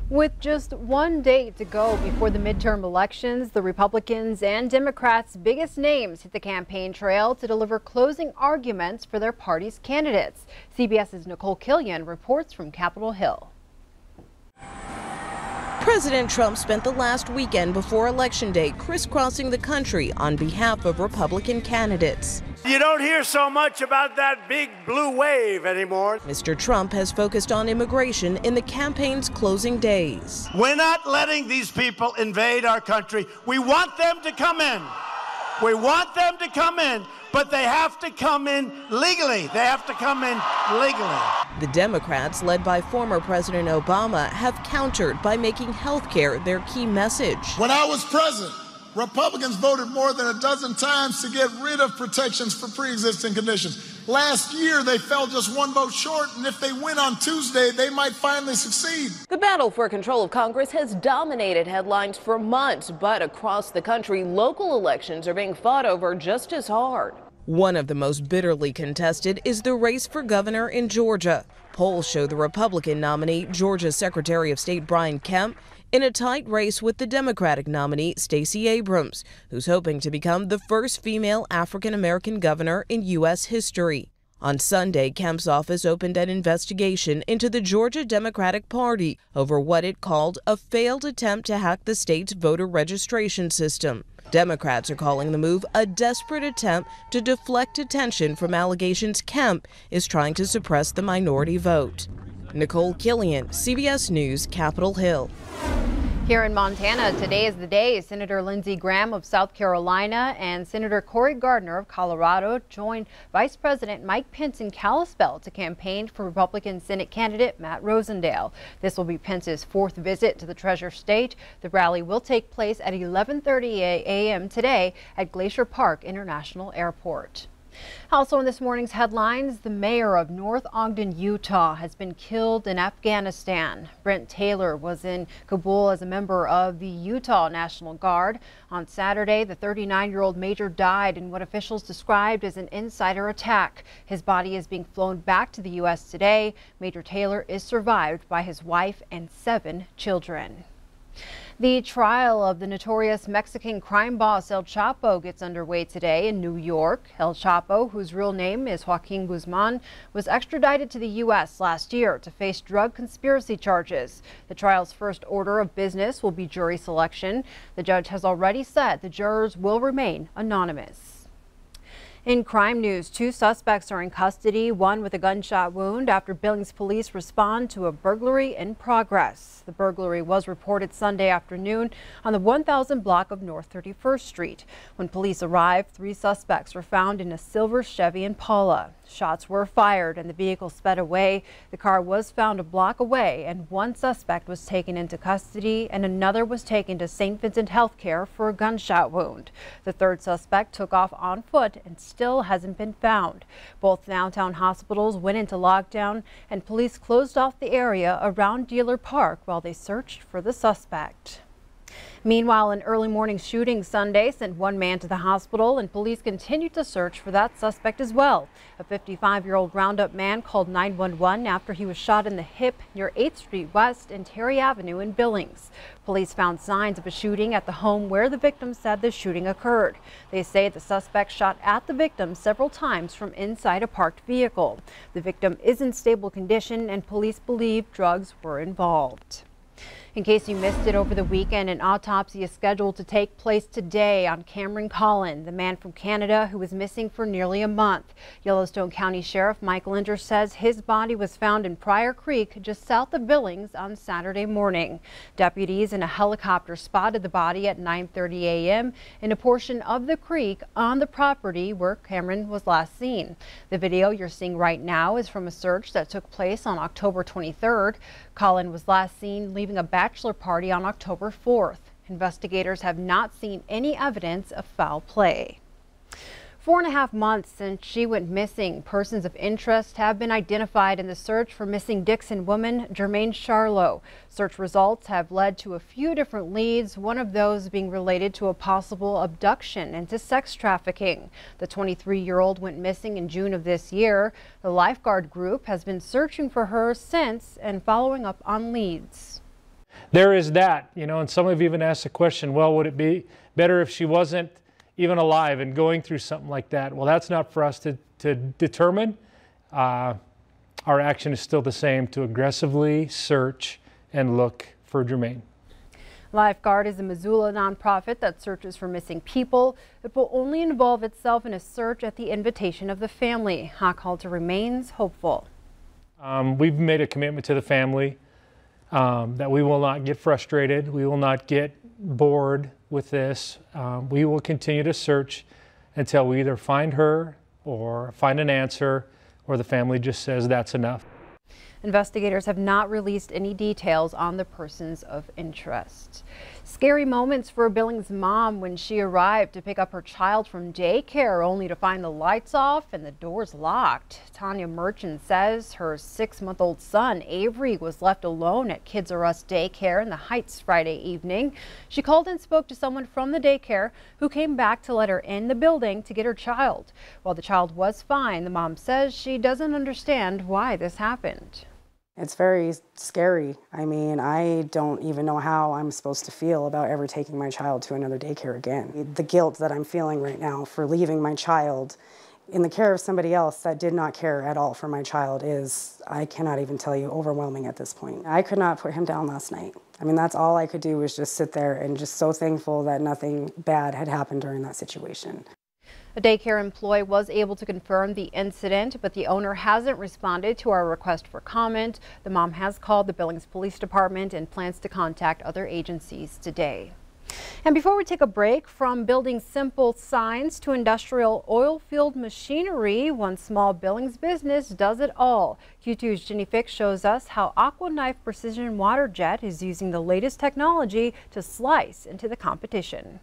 With just one day to go before the midterm elections, the Republicans and Democrats' biggest names hit the campaign trail to deliver closing arguments for their party's candidates. CBS's Nicole Killian reports from Capitol Hill. President Trump spent the last weekend before Election Day crisscrossing the country on behalf of Republican candidates. You don't hear so much about that big blue wave anymore. Mr. Trump has focused on immigration in the campaign's closing days. We're not letting these people invade our country. We want them to come in. We want them to come in, but they have to come in legally. They have to come in legally. The Democrats, led by former President Obama, have countered by making health care their key message. When I was president, Republicans voted more than a dozen times to get rid of protections for pre-existing conditions. Last year, they fell just one vote short, and if they win on Tuesday, they might finally succeed. The battle for control of Congress has dominated headlines for months, but across the country, local elections are being fought over just as hard. One of the most bitterly contested is the race for governor in Georgia. Polls show the Republican nominee, Georgia Secretary of State Brian Kemp, in a tight race with the Democratic nominee, Stacey Abrams, who's hoping to become the first female African-American governor in U.S. history. On Sunday, Kemp's office opened an investigation into the Georgia Democratic Party over what it called a failed attempt to hack the state's voter registration system. Democrats are calling the move a desperate attempt to deflect attention from allegations Kemp is trying to suppress the minority vote. Nicole Killian, CBS News, Capitol Hill. Here in Montana, today is the day Senator Lindsey Graham of South Carolina and Senator Cory Gardner of Colorado joined Vice President Mike Pence in Kalispell to campaign for Republican Senate candidate Matt Rosendale. This will be Pence's fourth visit to the Treasure State. The rally will take place at 11:30 a.m. today at Glacier Park International Airport. Also in this morning's headlines, the mayor of North Ogden, Utah has been killed in Afghanistan. Brent Taylor was in Kabul as a member of the Utah National Guard. On Saturday, the 39-year-old major died in what officials described as an insider attack. His body is being flown back to the U.S. today. Major Taylor is survived by his wife and 7 children. The trial of the notorious Mexican crime boss El Chapo gets underway today in New York. El Chapo, whose real name is Joaquin Guzman, was extradited to the U.S. last year to face drug conspiracy charges. The trial's first order of business will be jury selection. The judge has already said the jurors will remain anonymous. In crime news, 2 suspects are in custody, one with a gunshot wound after Billings police respond to a burglary in progress. The burglary was reported Sunday afternoon on the 1000 block of North 31st Street. When police arrived, 3 suspects were found in a silver Chevy Impala. Shots were fired and the vehicle sped away. The car was found a block away and 1 suspect was taken into custody and another was taken to St. Vincent Healthcare for a gunshot wound. The 3rd suspect took off on foot and still hasn't been found. Both downtown hospitals went into lockdown and police closed off the area around Dealer Park while they searched for the suspect. Meanwhile, an early morning shooting Sunday sent 1 man to the hospital and police continued to search for that suspect as well. A 55-year-old Roundup man called 911 after he was shot in the hip near 8th Street West and Terry Avenue in Billings. Police found signs of a shooting at the home where the victim said the shooting occurred. They say the suspect shot at the victim several times from inside a parked vehicle. The victim is in stable condition and police believe drugs were involved. In case you missed it over the weekend, an autopsy is scheduled to take place today on Cameron Collin, the man from Canada who was missing for nearly a month. Yellowstone County Sheriff Michael Linder says his body was found in Pryor Creek just south of Billings on Saturday morning. Deputies in a helicopter spotted the body at 9:30 a.m. in a portion of the creek on the property where Cameron was last seen. The video you're seeing right now is from a search that took place on October 23rd. Collin was last seen leaving a bachelor party on October 4th. Investigators have not seen any evidence of foul play. 4.5 months since she went missing, persons of interest have been identified in the search for missing Dixon woman Jermaine Charlo. Search results have led to a few different leads, one of those being related to a possible abduction and to sex trafficking. The 23-year-old went missing in June of this year. The lifeguard group has been searching for her since and following up on leads. There is that, and some have even asked the question, well, would it be better if she wasn't even alive and going through something like that? Well, that's not for us to determine. Our action is still the same, to aggressively search and look for Jermaine. Lifeguard is a Missoula nonprofit that searches for missing people. It will only involve itself in a search at the invitation of the family. Hochhalter remains hopeful. We've made a commitment to the family that we will not get frustrated. We will not get bored with this. We will continue to search until we either find her or find an answer, or the family just says that's enough. Investigators have not released any details on the persons of interest. Scary moments for Billings' mom when she arrived to pick up her child from daycare, only to find the lights off and the doors locked. Tanya Merchant says her 6-month-old son, Avery, was left alone at Kids R Us daycare in the Heights Friday evening. She called and spoke to someone from the daycare who came back to let her in the building to get her child. While the child was fine, the mom says she doesn't understand why this happened. It's very scary. I mean, I don't even know how I'm supposed to feel about ever taking my child to another daycare again. The guilt that I'm feeling right now for leaving my child in the care of somebody else that did not care at all for my child is, I cannot even tell you, overwhelming at this point. I could not put him down last night. I mean, that's all I could do was just sit there and just so thankful that nothing bad had happened during that situation. A daycare employee was able to confirm the incident, but the owner hasn't responded to our request for comment. The mom has called the Billings Police Department and plans to contact other agencies today. And before we take a break, from building simple signs to industrial oil field machinery, one small Billings business does it all. Q2's Jenny Fix shows us how Aquaknife Precision Water Jet is using the latest technology to slice into the competition.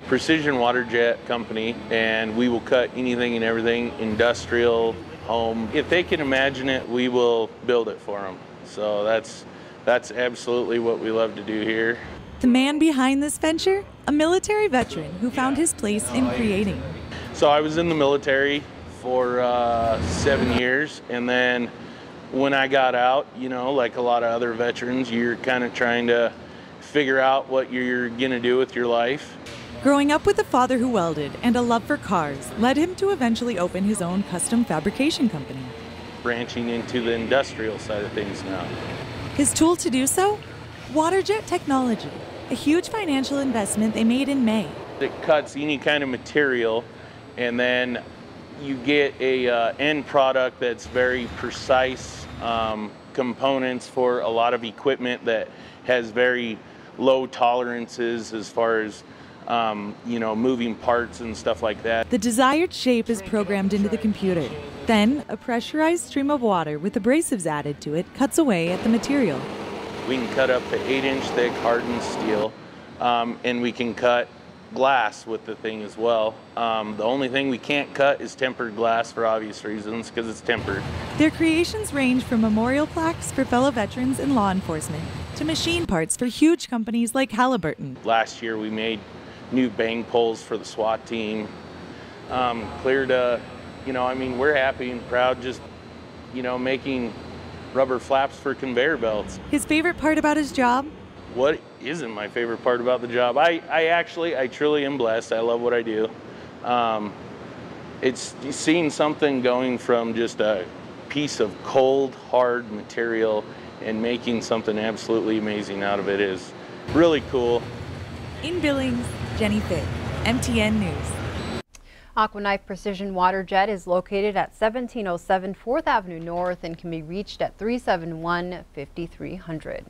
Precision Water Jet company, and we will cut anything and everything, industrial, home. If they can imagine it, we will build it for them. So that's absolutely what we love to do here. The man behind this venture, a military veteran who found his place in creating. So I was in the military for 7 years, and then when I got out, like a lot of other veterans, you're kind of trying to figure out what you're gonna do with your life. Growing up with a father who welded and a love for cars led him to eventually open his own custom fabrication company. Branching into the industrial side of things now. His tool to do so? WaterJet technology, a huge financial investment they made in May. It cuts any kind of material, and then you get a end product that's very precise components for a lot of equipment that has very low tolerances as far as moving parts and stuff like that. The desired shape is programmed into the computer. Then, a pressurized stream of water with abrasives added to it cuts away at the material. We can cut up to 8-inch thick hardened steel, and we can cut glass with the thing as well. The only thing we can't cut is tempered glass for obvious reasons, because it's tempered. Their creations range from memorial plaques for fellow veterans and law enforcement to machine parts for huge companies like Halliburton. Last year we made new bang poles for the SWAT team. We're happy and proud just, making rubber flaps for conveyor belts. His favorite part about his job? What isn't my favorite part about the job? I truly am blessed. I love what I do. It's seeing something going from just a piece of cold, hard material and making something absolutely amazing out of it is really cool. In Billings, Jenny Fick, MTN News. Aquaknife Precision Water Jet is located at 1707 4th Avenue North and can be reached at 371-5300.